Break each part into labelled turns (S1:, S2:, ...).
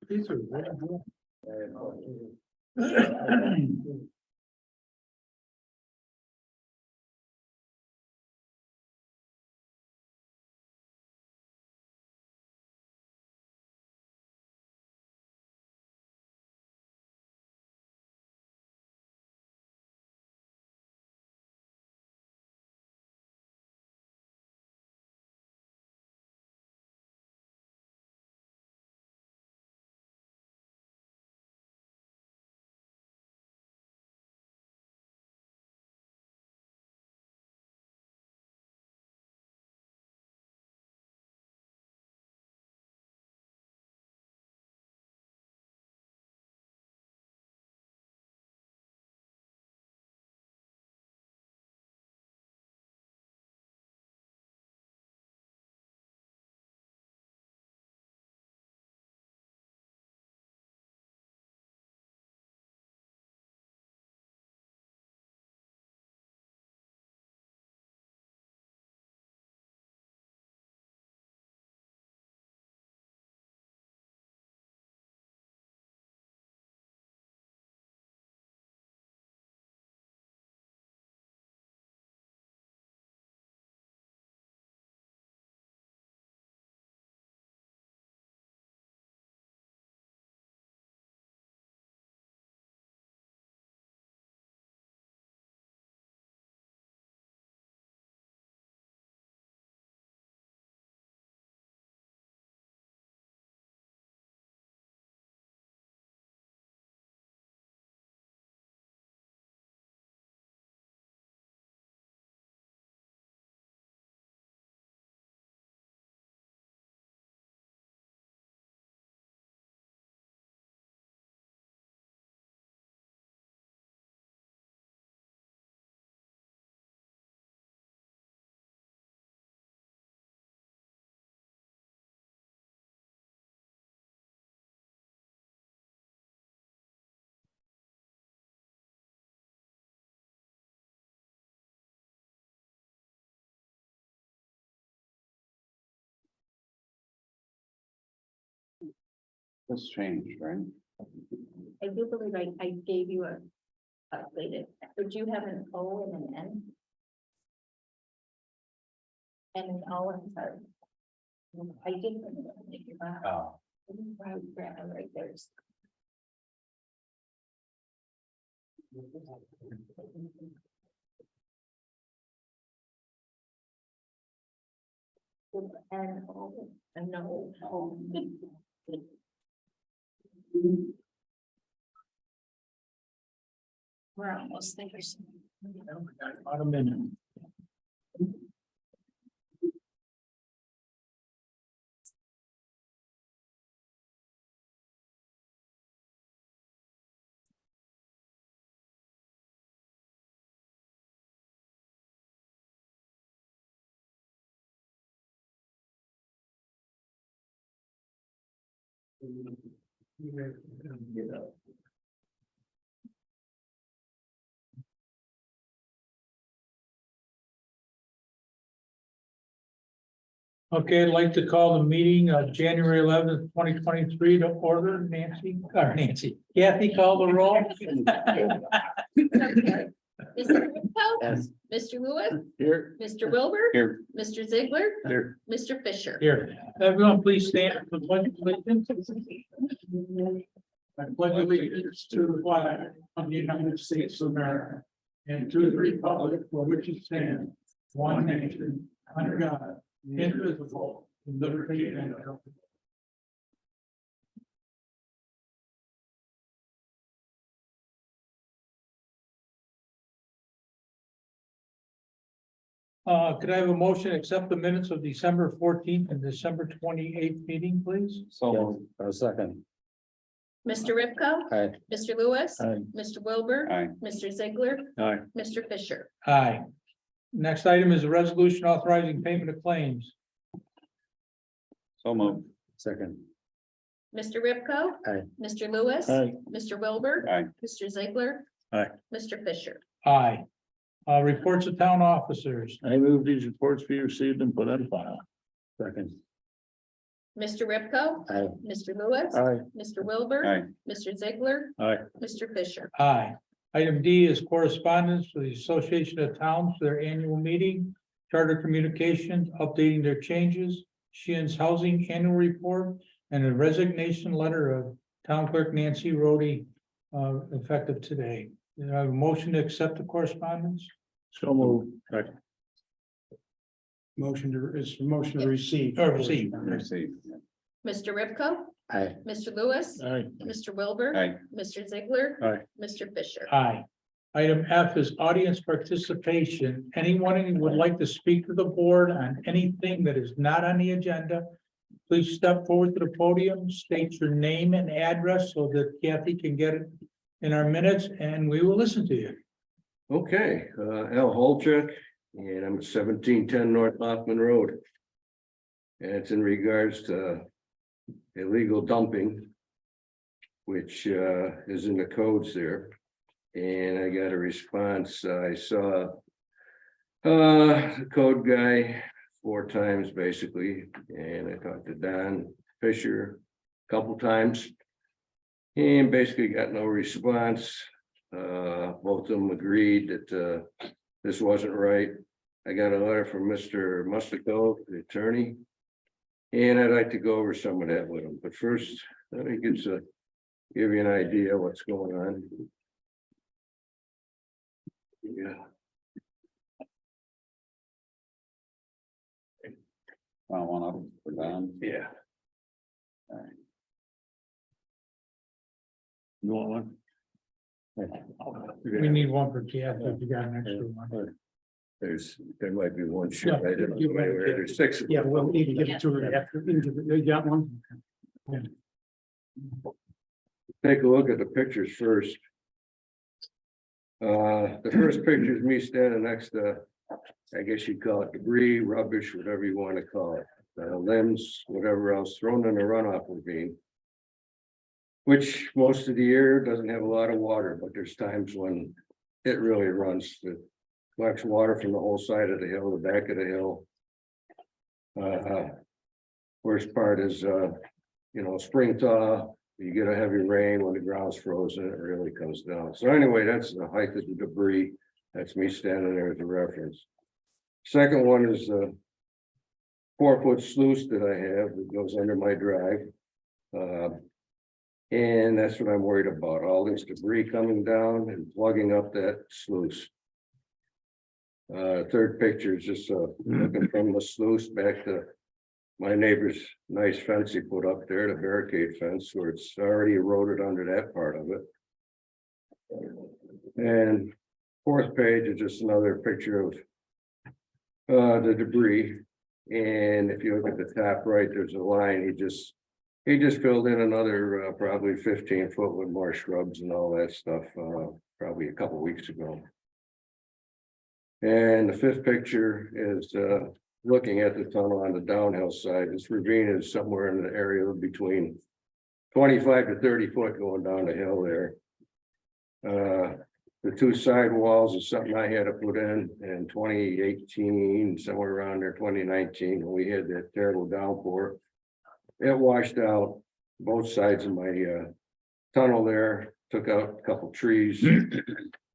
S1: These are very good.
S2: This changed, right?
S3: I do believe I gave you a updated, but you have an O and an N? And an O, I'm sorry. I did.
S2: Oh.
S3: Right there's. And O, and no. O. We're almost there.
S1: About a minute. Okay, I'd like to call the meeting of January 11th, 2023 to order. Kathy, call the roll.
S3: Mr. Ripko,
S2: Yes.
S3: Mr. Lewis,
S2: Here.
S3: Mr. Wilbur,
S2: Here.
S3: Mr. Ziegler,
S2: Here.
S3: Mr. Fisher.
S1: Here, everyone please stand for the pledge of allegiance. I pledge allegiance to the flag of the United States of America and to the republic for which it stands, one nation, under God, indivisible, with liberty and justice. Could I have a motion to accept the minutes of December 14th and December 28th meeting, please?
S2: So, a second.
S3: Mr. Ripko,
S2: Aye.
S3: Mr. Lewis,
S2: Aye.
S3: Mr. Wilbur,
S2: Aye.
S3: Mr. Ziegler,
S2: Aye.
S3: Mr. Fisher.
S1: Aye. Next item is a resolution authorizing payment of claims.
S2: So moved. Second.
S3: Mr. Ripko.
S2: Aye.
S3: Mr. Lewis.
S2: Aye.
S3: Mr. Wilbur.
S2: Aye.
S3: Mr. Ziegler.
S2: Aye.
S3: Mr. Fisher.
S1: Aye. Reports of town officers.
S4: I move these reports be received and put on file.
S2: Second.
S3: Mr. Ripko,
S2: Aye.
S3: Mr. Lewis,
S2: Aye.
S3: Mr. Wilbur,
S2: Aye.
S3: Mr. Ziegler,
S2: Aye.
S3: Mr. Fisher.
S1: Aye. Item D is correspondence for the Association of Towns for their annual meeting, Charter Communications, updating their changes, Sheehan's Housing Annual Report, and a resignation letter of Town Clerk Nancy Rhodey, effective today. Do I have a motion to accept the correspondence?
S2: So moved.
S1: Motion to receive. Or receive.
S2: Receive.
S3: Mr. Ripko,
S2: Aye.
S3: Mr. Lewis,
S2: Aye.
S3: Mr. Wilbur,
S2: Aye.
S3: Mr. Ziegler,
S2: Aye.
S3: Mr. Fisher.
S1: Aye. Item F is audience participation. Anyone who would like to speak to the board on anything that is not on the agenda, please step forward to the podium, state your name and address so that Kathy can get it in our minutes, and we will listen to you.
S4: Okay, Al Holchuk, and I'm at 1710 North Hoffman Road. And it's in regards to illegal dumping, which is in the codes there. And I got a response. I saw the code guy 4 times basically, and I talked to Don Fisher a couple times. And basically got no response. Both of them agreed that this wasn't right. I got a letter from Mr. Mustico, the attorney. And I'd like to go over some of that with him, but first, let me give you an idea of what's going on. Yeah.
S2: One up for Don.
S4: Yeah.
S2: You want one?
S1: We need one for Kathy, if you got an extra one.
S4: There might be one short
S1: Yeah,
S4: item on the
S1: you
S4: way
S1: might
S4: where
S1: get-
S4: there's 6 of
S1: Yeah,
S4: them.
S1: we'll need to give it to her after, you got one?
S4: Take a look at the pictures first. The first picture is me standing next to, I guess you'd call it debris, rubbish, whatever you want to call it. Limbs, whatever else thrown in a runoff ravine. Which most of the year doesn't have a lot of water, but there's times when it really runs. It collects water from the whole side of the hill, the back of the hill. Worst part is, spring thaw, you get a heavy rain when the ground's frozen, it really comes down. So anyway, that's the height of the debris. That's me standing there as a reference. Second one is a 4-foot sluice that I have that goes under my drive. And that's what I'm worried about, all this debris coming down and plugging up that sluice. Third picture is just looking from the sluice back to my neighbor's nice fence he put up there, the barricade fence, where it's already eroded under that part of it. And 4th page is just another picture of the debris. And if you look at the top right, there's a line, he just filled in another probably 15 foot with more shrubs and all that stuff, probably a couple weeks ago. And the 5th picture is looking at the tunnel on the downhill side. This ravine is somewhere in the area between 25 to 30 foot going down the hill there. The 2 side walls is something I had to put in 2018, somewhere around there, 2019, when we had that terrible downpour. It washed out both sides of my tunnel there, took out a couple trees.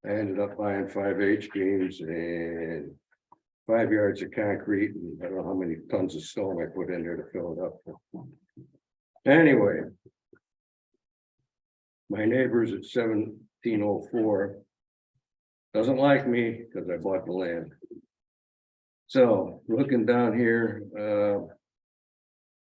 S4: I ended up buying 5 H-beams and 5 yards of concrete, and I don't know how many tons of stone I put in there to fill it up. Anyway, my neighbors at 1704 doesn't like me because I bought the land. So looking down here,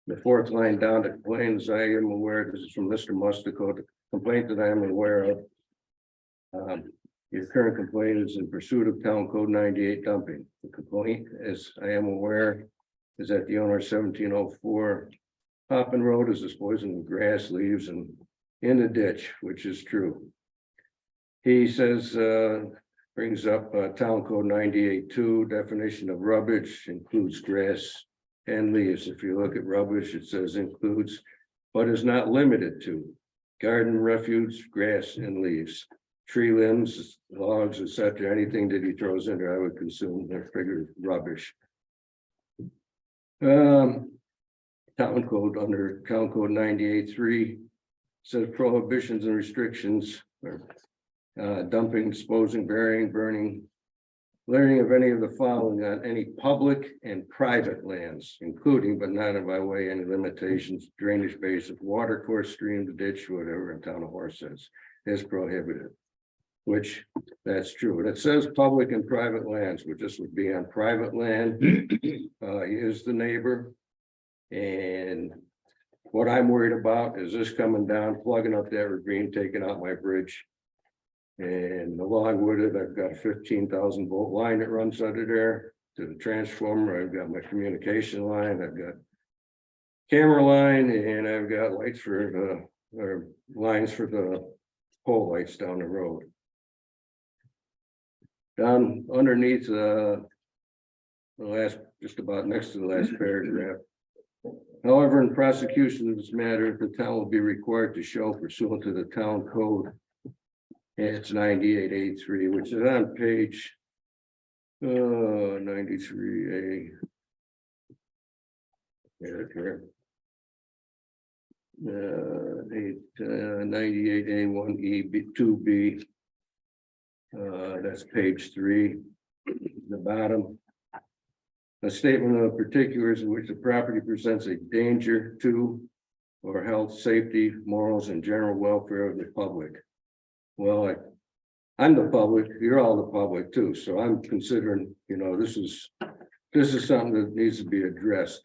S4: the 4th line down, the complaints I am aware, this is from Mr. Mustico, the complaint that I am aware of. Your current complaint is in pursuit of Town Code 98 dumping. The complaint, as I am aware, is that the owner of 1704 Hoffman Road is disposing of grass, leaves, and in the ditch, which is true. He says, brings up Town Code 98.2 definition of rubbish includes grass and leaves. If you look at rubbish, it says includes, but is not limited to garden refuse, grass, and leaves. Tree limbs, logs, etc., anything that he throws in there, I would consume. They're figured rubbish. Town town code under town code 98.3 says prohibitions and restrictions or dumping, disposing, burying, burning, laying of any of the following on any public and private lands, including but not by way any limitations, drainage basin, water course, stream, ditch, whatever in town of Horace says is prohibited. Which that's true. And it says public and private lands, which this would be on private land. He is the neighbor. And what I'm worried about is this coming down, plugging up that ravine, taking out my bridge. And along with it, I've got a 15,000 volt line that runs under there to the transformer. I've got my communication line, I've got camera line, and I've got lights for the, or lines for the pole lights down the road. Down underneath, the last, just about next to the last paragraph. However, in prosecution of this matter, the town will be required to show pursuant to the town code. It's 98.83, which is on page 93A. Here. 98A1E2B. That's page 3, the bottom. A statement of particulars in which the property presents a danger to or health, safety, morals, and general welfare of the public. Well, I'm the public, you're all the public too, so I'm considering, you know, this is something that needs to be addressed.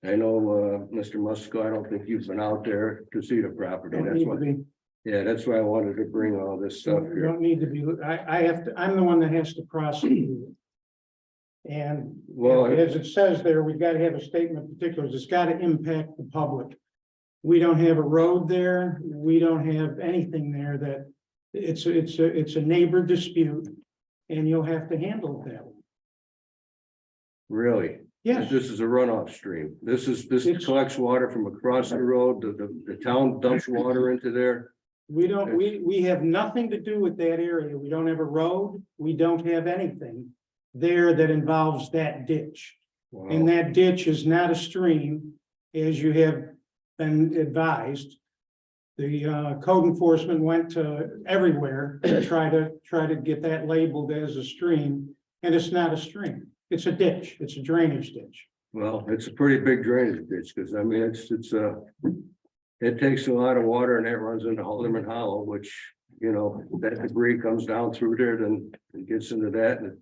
S4: I know, Mr. Musko, I don't think you've been out there to see the property,
S5: Don't
S4: that's
S5: need to
S4: why,
S5: be.
S4: yeah, that's why I wanted to bring all this stuff
S5: You
S4: here.
S5: don't need to be, I have to, I'm the one that has to prosecute it. And
S4: Well,
S5: as it says there, we've got to have a statement of particulars. It's got to impact the public. We don't have a road there. We don't have anything there that it's a neighbor dispute. And you'll have to handle it that way.
S4: Really?
S5: Yes,
S4: This is a runoff stream. This
S5: It's-
S4: collects water from across the road. The town dumps water into there.
S5: we have nothing to do with that area. We don't have a road. We don't have anything there that involves that ditch. And
S4: Wow.
S5: that ditch is not a stream, as you have been advised. The code enforcement went to everywhere to try to get that labeled as a stream, and it's not a stream. It's a ditch. It's a drainage ditch.
S4: Well, it's a pretty big drainage ditch, because I mean, it takes a lot of water and it runs into Haldeman Hollow, which, you know, that debris comes down through there, then it gets into that and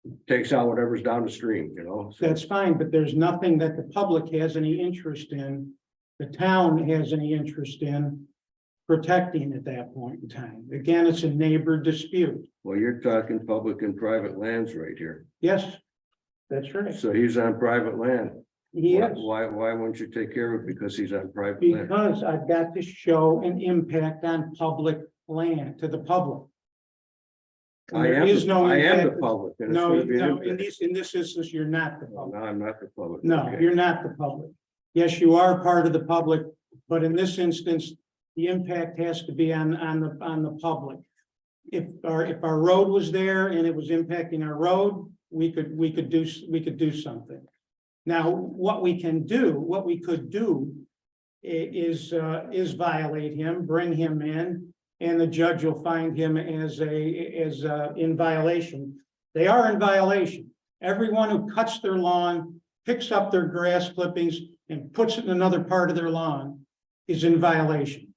S4: it takes out whatever's down the stream, you know? So-
S5: That's fine, but there's nothing that the public has any interest in. The town has any interest in protecting at that point in time. Again, it's a neighbor dispute.
S4: Well, you're talking public and private lands right here.
S5: Yes, that's right.
S4: So he's on private land.
S5: He is.
S4: Why wouldn't you take care of it because he's on private land?
S5: Because I've got to show an impact on public land to the public. And
S4: I
S5: there
S4: am,
S5: is no
S4: I am the
S5: impact.
S4: public. and it's
S5: No,
S4: gonna be an
S5: no,
S4: impact.
S5: in this instance, you're not the
S4: No,
S5: public.
S4: I'm not the public.
S5: No,
S4: Okay.
S5: you're not the public. Yes, you are part of the public, but in this instance, the impact has to be on the public. If our road was there and it was impacting our road, we could do something. Now, what we could do is violate him, bring him in, and the judge will find him as in violation. They are in violation. Everyone who cuts their lawn, picks up their grass clippings and puts it in another part of their lawn is in violation.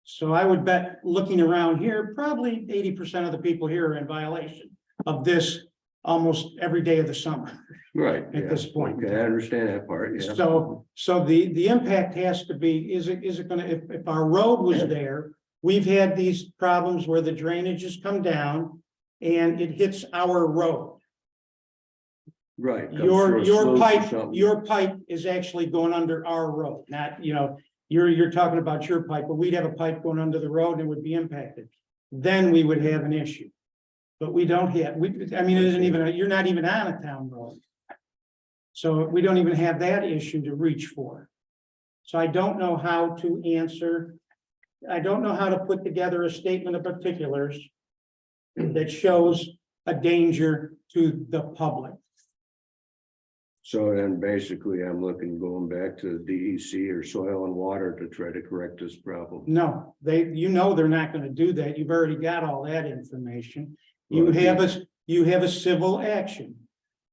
S5: So I would bet, looking around here, probably 80% of the people here are in violation of this almost every day of the summer.
S4: Right.
S5: at
S4: yeah.
S5: this point.
S4: Okay, I understand that part, yeah.
S5: So the impact has to be, is it gonna, if our road was there, we've had these problems where the drainage has come down and it hits our road.
S4: Right. comes through a sluice or something.
S5: Your pipe is actually going under our road, not, you're talking about your pipe, but we'd have a pipe going under the road and it would be impacted. Then we would have an issue. But we don't have, it isn't even, you're not even on a town road. So we don't even have that issue to reach for. So I don't know how to answer. I don't know how to put together a statement of particulars that shows a danger to the public.
S4: So then basically I'm looking, going back to DEC or Soil and Water to try to correct this problem.
S5: No, you know they're not gonna do that. You've already got all that information. You
S4: Well,
S5: have a civil action.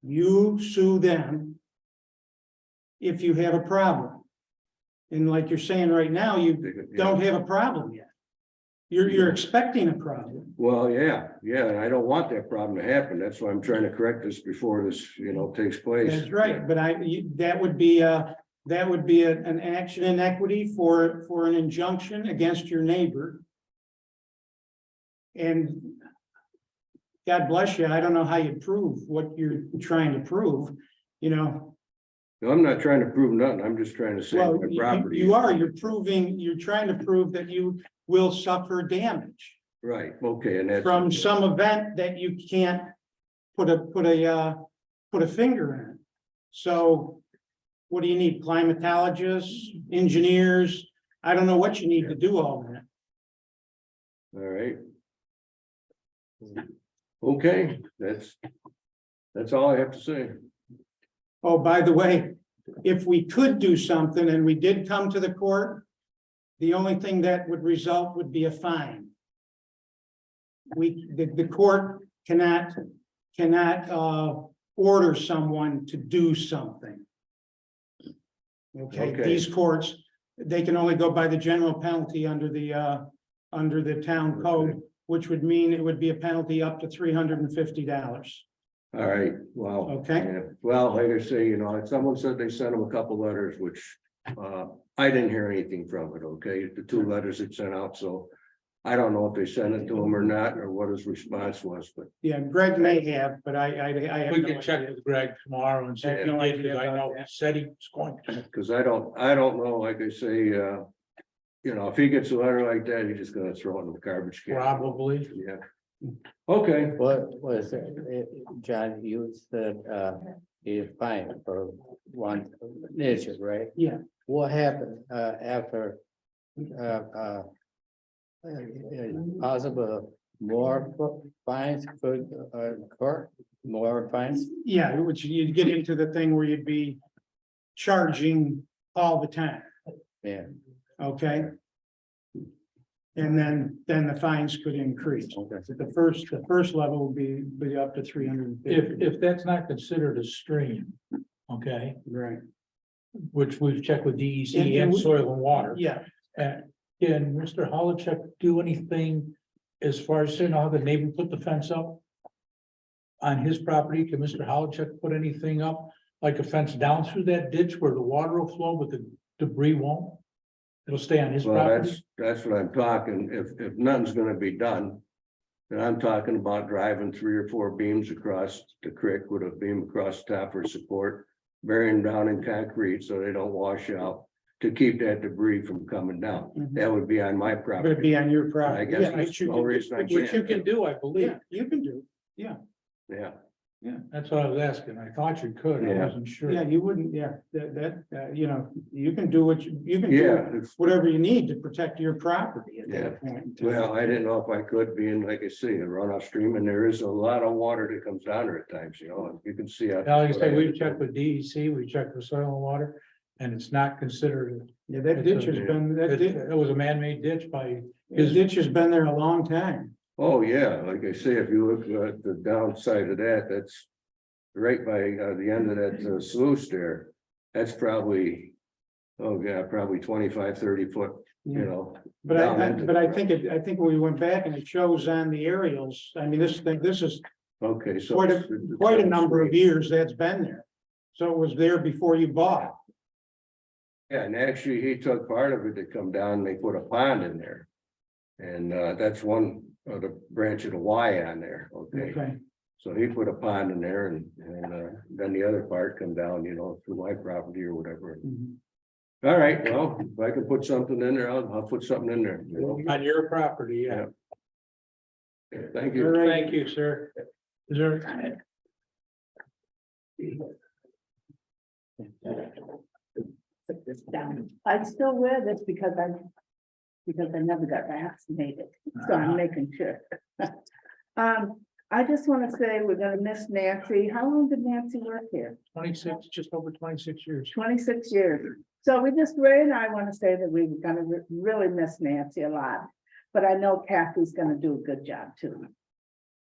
S5: You sue them if you have a problem. And like you're saying right now, you don't have a problem yet. You're expecting a problem.
S4: Well, yeah, and I don't want that problem to happen. That's why I'm trying to correct this before this, takes place.
S5: That's right, but that would be an action in equity for an injunction against your neighbor. And God bless you, I don't know how you prove what you're trying to prove,
S4: No, I'm not trying to prove nothing. I'm just trying to save
S5: Well,
S4: my property.
S5: you're trying to prove that you will suffer damage
S4: Right, okay, and that's.
S5: from some event that you can't put a finger in. So what do you need? Climatologists, engineers? I don't know what you need to do all that.
S4: All right. Okay, that's all I have to say.
S5: Oh, by the way, if we could do something and we did come to the court, the only thing that would result would be a fine. The court cannot order someone to do something. Okay,
S4: Okay.
S5: these courts, they can only go by the general penalty under the town code, which would mean it would be a penalty up to $350.
S4: All right, well.
S5: Okay.
S4: Yeah. Well, like I say, someone said they sent them a couple letters, which, I didn't hear anything from it, okay? The 2 letters it sent out, so I don't know if they sent it to him or not, or what his response was, but.
S5: Yeah, Greg may have, but I have.
S1: We
S5: no
S1: can check
S5: idea.
S1: with Greg tomorrow and see if he
S5: No
S1: did,
S5: idea
S1: because I
S5: about
S1: know
S5: that.
S1: he said he was going to.
S4: Cause I don't know, like I say, if he gets a letter like that, he's just gonna throw it in the garbage can.
S1: Probably.
S4: Yeah. Okay,
S2: What was it, John, you said, you fine for one issue, right?
S5: Yeah.
S2: What happened, after, possible more fines could, court, more fines?
S5: Yeah, which you'd get into the thing where you'd be charging all the time,
S2: Yeah,
S5: okay? And then the fines could increase.
S2: okay.
S5: The first level would be up to 350.
S1: If that's not considered a stream, okay,
S5: Right,
S1: which we've checked with
S5: And-
S1: DEC
S5: and
S1: and
S5: we-
S1: Soil and Water.
S5: yeah,
S1: Can Mr. Holochek do anything as far as saying how the neighbor put the fence up? On his property, can Mr. Holochek put anything up, like a fence down through that ditch where the water will flow, but the debris won't? It'll stay on his
S4: well,
S1: property?
S4: that's what I'm talking. If nothing's gonna be done. Then I'm talking about driving 3 or 4 beams across the creek with a beam across the top for support. Burying them down in concrete so they don't wash out, to keep that debris from coming down.
S5: Mhm.
S4: That would be on my
S5: but it'd
S4: property.
S5: be on your property.
S4: I guess
S5: Yeah,
S4: there's
S5: which you
S4: no
S5: can-
S4: reason I
S5: which
S1: Which you
S4: can't.
S1: can do, I believe.
S5: Yeah, you can do,
S4: Yeah,
S1: That's what I was asking. I thought you could. I
S4: Yeah.
S1: wasn't sure.
S5: yeah, you wouldn't, yeah, you can do you can
S4: yeah,
S5: do
S4: it's-
S5: whatever you need to protect your property at
S4: Yeah.
S5: that point. in time.
S4: well, I didn't know if I could, being like I say, a runoff stream, and there is a lot of water that comes down there at times, and you can see.
S1: Now, like I say, we've checked with DEC, we checked with Soil and Water, and it's not considered.
S5: Yeah, that ditch has been,
S1: It was a man-made ditch by
S5: his ditch has been there a long time.
S4: Oh, yeah, like I say, if you look at the downside of that, that's right by the end of that sluice there. That's probably, oh, yeah, probably 25, 30 foot,
S5: But
S4: down
S5: I
S4: into
S5: I think we went back and it shows on the aerials, I mean, this is
S4: Okay, so.
S5: quite a number of years that's been there. So it was there before you bought.
S4: Yeah, and actually, he took part of it to come down, and they put a pond in there. And that's one of the branch of the Y on there, okay?
S5: Okay,
S4: So he put a pond in there and then the other part come down, through my property or whatever.
S5: mhm.
S4: All right, well, if I can put something in there, I'll put something in there.
S1: On your property, yeah.
S4: Thank
S5: All
S4: you.
S5: right.
S1: Thank you, sir. Is there?
S6: Put this down. I still wear this because I never got vaccinated, so I'm making sure. I just want to say we're gonna miss Nancy. How long did Nancy work here?
S1: 26, just over 26 years.
S6: 26 years. So Ray and I want to say that we're gonna really miss Nancy a lot. But I know Kathy's gonna do a good job too.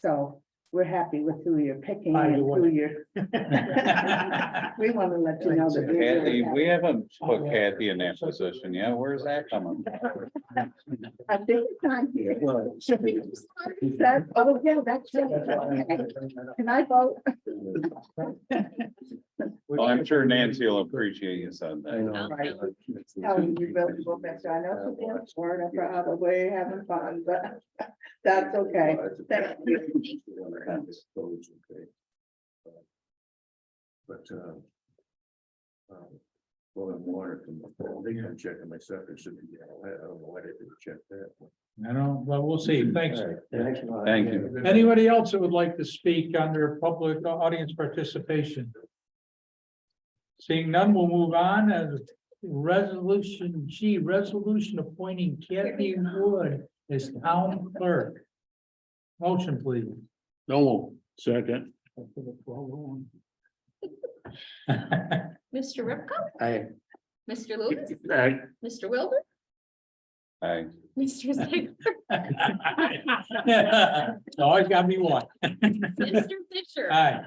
S6: So we're happy with who you're picking
S1: By the
S6: and
S1: way.
S6: who you're. We want to let you know that. we're really
S7: Kathy, we
S6: happy.
S7: haven't put Kathy in that position yet. Where's that coming?
S6: I think it's time here. That, oh, yeah, that's it. Can I vote?
S7: Well, I'm sure Nancy will appreciate you said
S4: I
S7: that.
S4: know.
S6: Right. Tell you really go back to, I know she's being sworn up probably having fun, but that's okay. Thank you.
S4: But, well, I'm water, they can check on my septic, should be, I don't know why they didn't check that.
S1: I don't, well, we'll see. Thanks.
S7: Thank you.
S1: Anybody else that would like to speak under public audience participation? Seeing none, we'll move on as resolution G, resolution appointing Kathy Wood as town clerk. Motion, please.
S4: No, second.
S3: Mr. Ripko,
S2: I,
S3: Mr. Lewis,
S4: Aye.
S3: Mr. Wilbur,
S7: Aye.
S3: Mr. Ziegler,
S1: Always gotta be one.
S3: Mr. Fisher.
S1: Aye.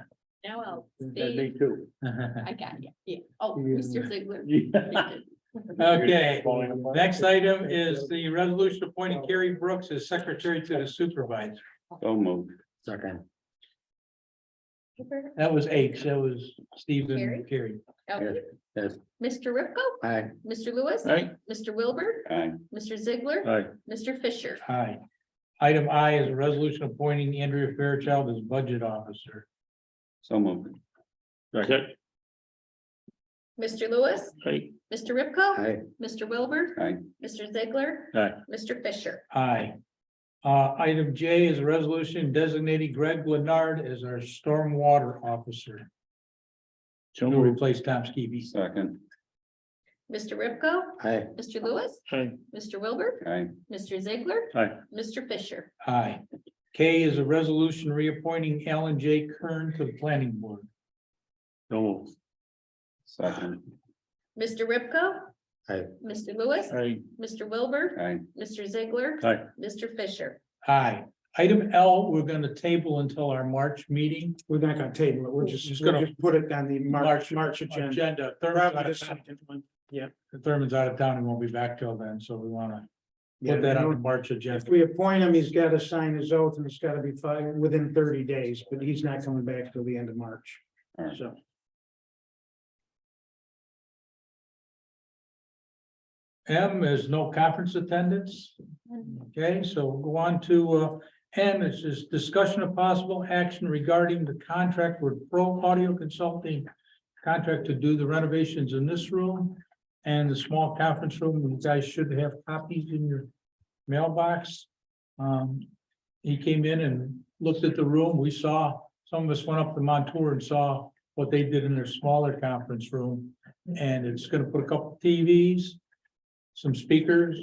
S3: Now I'll
S4: Me
S3: stay.
S4: too.
S3: I got you. Yeah. Oh, Mr. Ziegler.
S1: Okay, next item is the resolution appointing Carrie Brooks as secretary to the supervisor.
S7: So moved.
S2: second,
S1: That was H, that was Stephen
S3: Carrie?
S1: Carey.
S3: Okay.
S2: yes,
S3: Mr. Ripko,
S2: I,
S3: Mr. Lewis.
S4: Aye.
S3: Mr. Wilbur,
S7: Aye.
S3: Mr. Ziegler,
S4: Aye.
S3: Mr. Fisher.
S1: Aye. Item I is a resolution appointing Andrea Fairchild as budget officer.
S7: So moved.
S4: Second.
S3: Mr. Lewis,
S4: Aye.
S3: Mr. Ripko,
S2: I,
S3: Mr. Wilbur,
S7: Aye.
S3: Mr. Ziegler,
S4: Aye.
S3: Mr. Fisher.
S1: Aye. Item J is a resolution designating Greg Leonard as our stormwater officer
S4: So
S1: to
S4: moved.
S1: replace Tom Skibby.
S7: Second.
S3: Mr. Ripko,
S2: I,
S3: Mr. Lewis,
S4: Aye.
S3: Mr. Wilbur,
S7: Aye.
S3: Mr. Ziegler,
S4: Aye.
S3: Mr. Fisher.
S1: Aye. K is a resolution reappointing Alan J. Kern to the planning board.
S4: So moved.
S7: Second.
S3: Mr. Ripko.
S2: Aye.
S3: Mr. Lewis,
S4: Aye.
S3: Mr. Wilbur,
S7: Aye.
S3: Mr. Ziegler,
S4: Aye.
S3: Mr. Fisher.
S1: Aye. Item L, we're gonna table until our March meeting.
S5: We're not gonna table it. We're
S1: Just
S5: just
S1: gonna-
S5: gonna put it on the March agenda.
S1: Agenda. Thurman's
S5: Probably
S1: out
S5: the
S1: of town.
S5: second one. Yeah.
S1: Thurman's out of town and won't be back till then, so we wanna
S5: Yeah,
S1: put that on the
S5: if
S1: March agenda.
S5: we appoint him, he's gotta sign his oath and it's gotta be filed within 30 days, but he's not coming back till the end of March.
S7: All right.
S5: So.
S1: M is no conference attendance. Okay, so we'll go on to N, it's just discussion of possible action regarding the contract with Pro Audio Consulting. Contract to do the renovations in this room and the small conference room. You guys should have copies in your mailbox. He came in and looked at the room. We saw, some of us went up to Montour and saw what they did in their smaller conference room. And it's gonna put a couple TVs, some speakers,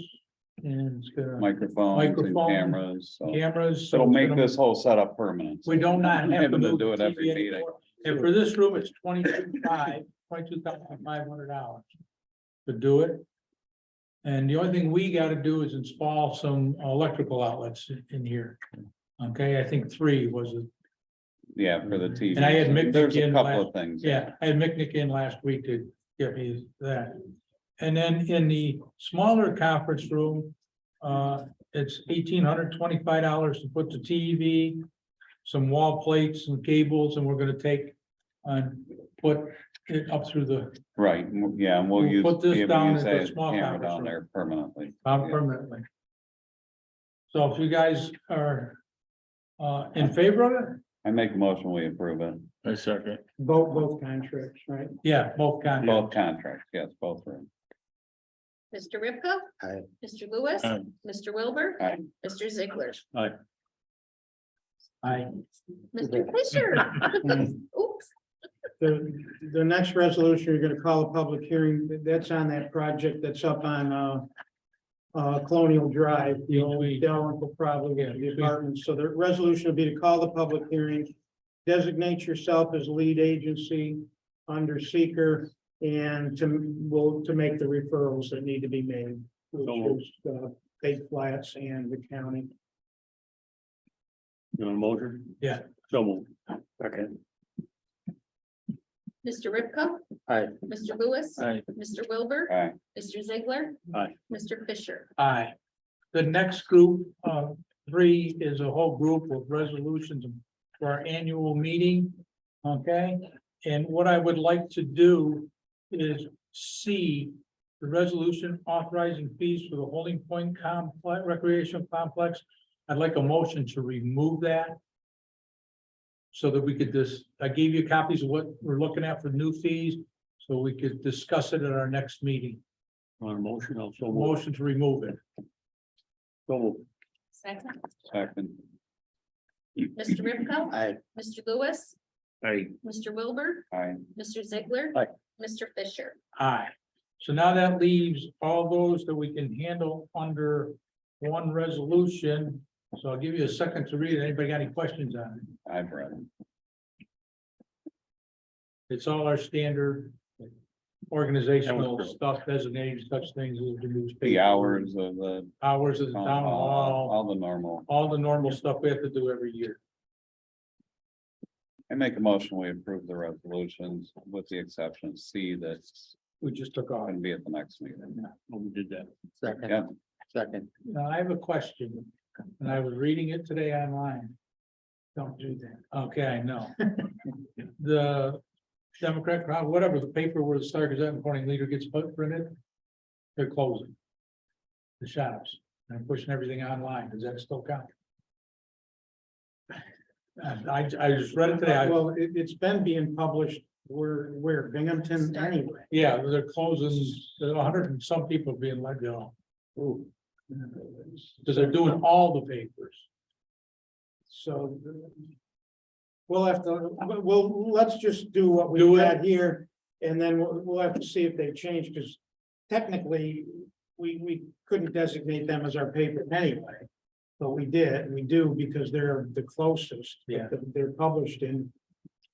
S1: and it's gonna
S7: Microphones and
S1: Microphone.
S7: cameras. So
S1: cameras. so
S7: it'll
S1: it's
S7: make
S1: gonna-
S7: this whole setup permanent.
S1: We don't not have to
S7: Having to
S1: move
S7: do
S1: the
S7: it every
S1: TV
S7: meeting.
S1: anymore. And for this room, it's $22,500 to do it. And the only thing we gotta do is install some electrical outlets in here. Okay, I think 3 was it.
S7: Yeah, for the TV.
S1: And I had Mick
S7: There's a
S1: in
S7: couple
S1: last-
S7: of things.
S1: Yeah, I had Mick in last week to give me that. And then in the smaller conference room, it's $1,825 to put the TV, some wall plates and cables, and we're gonna take and put it up through the
S7: Right, yeah, and we'll
S1: We'll
S7: use,
S1: put this
S7: be able to
S1: down
S7: use
S1: at the
S7: that
S1: small
S7: camera
S1: conference
S7: down
S1: room.
S7: there permanently.
S1: permanently. So if you guys are in favor of it,
S7: I make a motion, we approve it.
S4: I second.
S5: Both contracts, right?
S1: yeah, both contracts.
S7: Both contracts, yes, both are.
S3: Mr. Ripko.
S2: Aye.
S3: Mr. Lewis,
S4: Aye.
S3: Mr. Wilbur,
S7: Aye.
S3: Mr. Ziegler,
S1: Aye.
S3: Mr. Fisher. Oops.
S5: The next resolution, you're gonna call a public hearing, that's on that project that's up on Colonial Drive, the old
S1: Suite.
S5: Dalrymple probably,
S1: Yeah,
S5: the
S1: suite.
S5: apartments. So the resolution will be to call the public hearing, designate yourself as lead agency under seeker, and to make the referrals that need to be made, which is, Big Flats and the county.
S8: You want a motion?
S1: Yeah.
S8: So moved.
S2: Okay.
S3: Mr. Ripko.
S2: Aye.
S3: Mr. Lewis.
S8: Aye.
S3: Mr. Wilbur.
S7: Aye.
S3: Mr. Ziegler.
S8: Aye.
S3: Mr. Fisher.
S1: Aye. The next group, 3 is a whole group of resolutions for our annual meeting. Okay, and what I would like to do is see the resolution authorizing fees for the Holding Point Complex, Recreation Complex. I'd like a motion to remove that. So that we could I gave you copies of what we're looking at for new fees, so we could discuss it at our next meeting.
S8: On a motion, I'll so move.
S1: Motion to remove it.
S8: So moved.
S3: Second.
S7: Second.
S3: Mr. Ripko.
S2: Aye.
S3: Mr. Lewis.
S8: Aye.
S3: Mr. Wilbur.
S7: Aye.
S3: Mr. Ziegler.
S8: Aye.
S3: Mr. Fisher.
S1: Aye. So now that leaves all those that we can handle under one resolution. So I'll give you a second to read it. Anybody got any questions on it?
S7: I've read it.
S1: It's all our standard organizational stuff, designated such things as the newspaper.
S7: The hours of the
S1: Hours of the
S7: town
S1: town
S7: hall,
S1: hall,
S7: all the normal.
S1: all the normal stuff we have to do every year.
S7: I make a motion, we approve the resolutions with the exception of C that's
S1: We just took off.
S7: going to be at the next meeting.
S8: We did that.
S2: Second.
S7: Yeah.
S2: Second.
S1: Now, I have a question, and I was reading it today online. Don't do that. Okay, I know. The Democrat crowd, whatever, the paper where the Star Gazette and Corning Leader gets printed, they're closing the shops and pushing everything online. Does that still count? I just read it today.
S5: Well, it's been being published where Binghamton anyway.
S1: Yeah, they're closing, 100 and some people being let go. Because they're doing all the papers.
S5: So we'll have to, let's just do what
S1: Do
S5: we
S1: it.
S5: got here, and then we'll have to see if they change, because technically, we couldn't designate them as our paper anyway. But we do because they're the closest.
S1: Yeah.
S5: They're published in.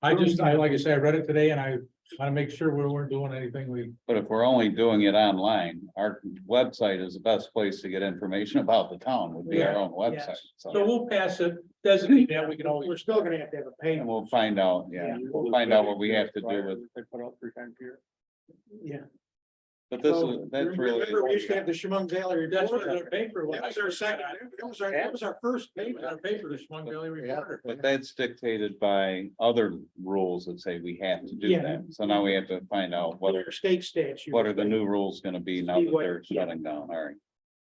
S1: Like I said, I read it today and I want to make sure we weren't doing anything
S7: But if we're only doing it online, our website is the best place to get information about the town, would be our own website.
S1: so
S7: So,
S1: we'll pass it, designate that, we can
S5: We're
S1: always.
S5: still gonna have to have a
S7: and
S5: payment.
S7: we'll find out, we'll find out what we have to do with,
S8: They put out 3 times a year.
S5: Yeah.
S7: but this
S5: So,
S7: is, that's really.
S5: remember, we used to have the Chemung Daily
S1: That's what
S5: Reporter.
S1: their paper was.
S5: That was our second, that was our first paper.
S1: Our paper, the Schmung Daily Reporter.
S7: But that's dictated by other rules that say we have to do
S5: Yeah.
S7: that. So now we have to find out what are,
S5: State statute.
S7: what are the new rules gonna be now
S5: See
S7: that
S5: what-
S7: they're
S5: yeah.
S7: shutting down, all right.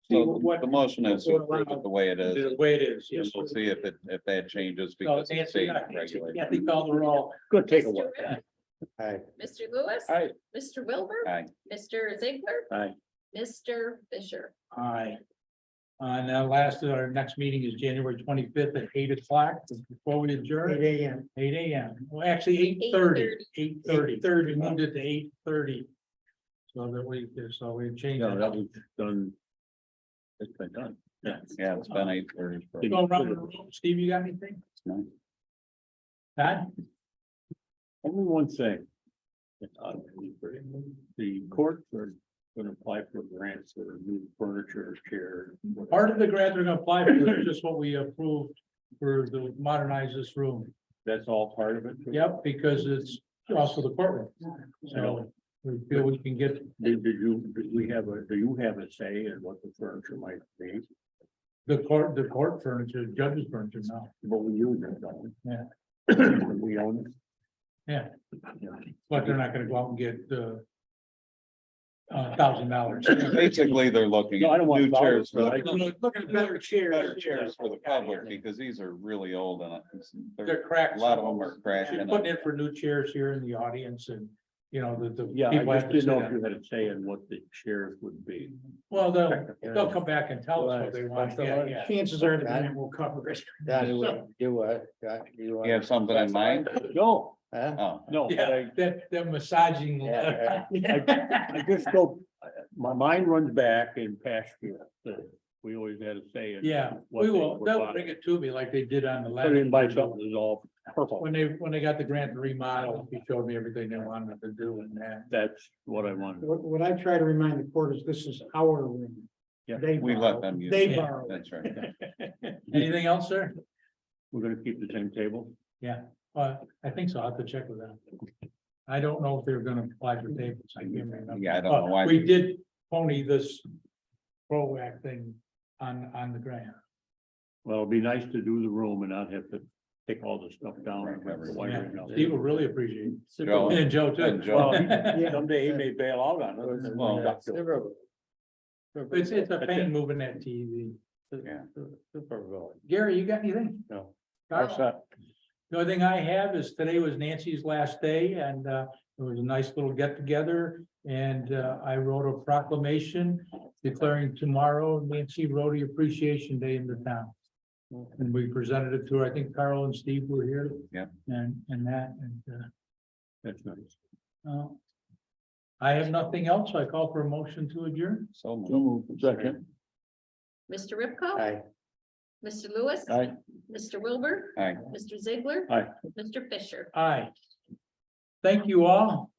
S5: See
S7: So
S5: what-
S7: the motion is to
S5: what
S7: approve it the way it is.
S1: The way it is,
S7: And
S1: yes.
S7: we'll see if that changes
S1: So
S7: because of
S1: Nancy,
S7: state
S1: I think
S7: regulation.
S1: they're all.
S8: Good take a
S3: Mr.
S8: look.
S3: Ripko.
S2: Aye.
S3: Mr. Lewis.
S8: Aye.
S3: Mr. Wilbur.
S7: Aye.
S3: Mr. Ziegler.
S8: Aye.
S3: Mr. Fisher.
S1: Aye. And now our next meeting is January 25th at 8 o'clock, before we adjourn,
S5: 8 AM.
S1: 8 AM. Well, actually, 8:30. 8:30.
S5: 8:30.
S1: We moved it to 8:30. So that we changed.
S8: No,
S1: that.
S8: that was done. It's been done. Yeah.
S7: Yeah, it's been 8:30.
S1: Go around the room. Steve, you got anything? Todd?
S8: Only one thing. The courts are gonna apply for grants for new furniture, chairs.
S1: Part of the grant they're gonna apply for is just what we approved for the modernize this room.
S8: That's all part of it?
S1: Yep, because it's also the courtroom. So we feel we can get,
S8: Do you have a say in what the furniture might be?
S1: the court furniture, judge's furniture now.
S8: But we use it, don't we?
S1: Yeah.
S8: We own it.
S1: Yeah, but they're not gonna go out and get $1,000.
S7: Basically, they're looking
S8: No, I
S7: at
S8: don't want
S7: new chairs for
S8: dollars,
S7: the
S5: Looking at better
S7: better
S5: chairs.
S7: chairs for the public, because these are really old and
S1: They're cracked.
S7: a lot of them are cracking.
S1: She's putting in for new chairs here in the audience and, you know, the.
S8: Yeah,
S1: people
S8: I
S1: have
S8: just
S1: to
S8: didn't know
S1: sit
S8: if you had a say in what the chairs would be.
S1: Well, they'll come back and tell us what they want. Yeah, yeah.
S5: Chances are the grant will cover it.
S2: Don, you what?
S7: You have something in mind?
S8: No,
S2: Huh?
S7: Oh,
S8: no, but
S1: Yeah, that massaging.
S2: Yeah,
S8: I just My mind runs back in past years, we always had a say in.
S1: Yeah,
S8: what
S1: we
S8: they
S1: will,
S8: were
S1: they'll
S8: buying.
S1: bring it to me like they did on the last.
S8: Put in by something that's all purple,
S1: When they got the grant to remodel, he showed me everything they wanted to do and that.
S8: that's what I wanted.
S5: What I try to remind the court is this is our room.
S8: Yeah,
S5: They
S7: We
S5: borrow-
S7: let them use
S5: They
S7: it.
S5: borrow.
S7: That's right.
S1: Anything else, sir?
S8: We're gonna keep the same table.
S1: Yeah, I think so. I'll have to check with them. I don't know if they're gonna apply for tables. I can't remember.
S7: Yeah, I don't know why.
S1: We did pony this ProAct thing on the grant.
S8: Well, it'd be nice to do the room and not have to take all the stuff down. and have the
S1: Yeah,
S8: wiring out.
S1: Steve will really appreciate it.
S7: Joe.
S1: And Joe too.
S7: And Joe.
S8: Well, someday he may bail out on us.
S7: Well,
S1: It's a pain moving that TV.
S7: Yeah.
S1: Gary, you got anything?
S2: No.
S1: Carl? The only thing I have is today was Nancy's last day and it was a nice little get together. And I wrote a proclamation declaring tomorrow Nancy Rhodey Appreciation Day in the town. And we presented it to her. I think Carl and Steve were here.
S7: Yep.
S1: And that, and
S8: That's nice.
S1: I have nothing else. I call for a motion to adjourn.
S7: So moved.
S8: So moved. Second.
S3: Mr. Ripko.
S2: Aye.
S3: Mr. Lewis.
S8: Aye.
S3: Mr. Wilbur.
S7: Aye.
S3: Mr. Ziegler.
S8: Aye.
S3: Mr. Fisher.
S1: Aye. Thank you all.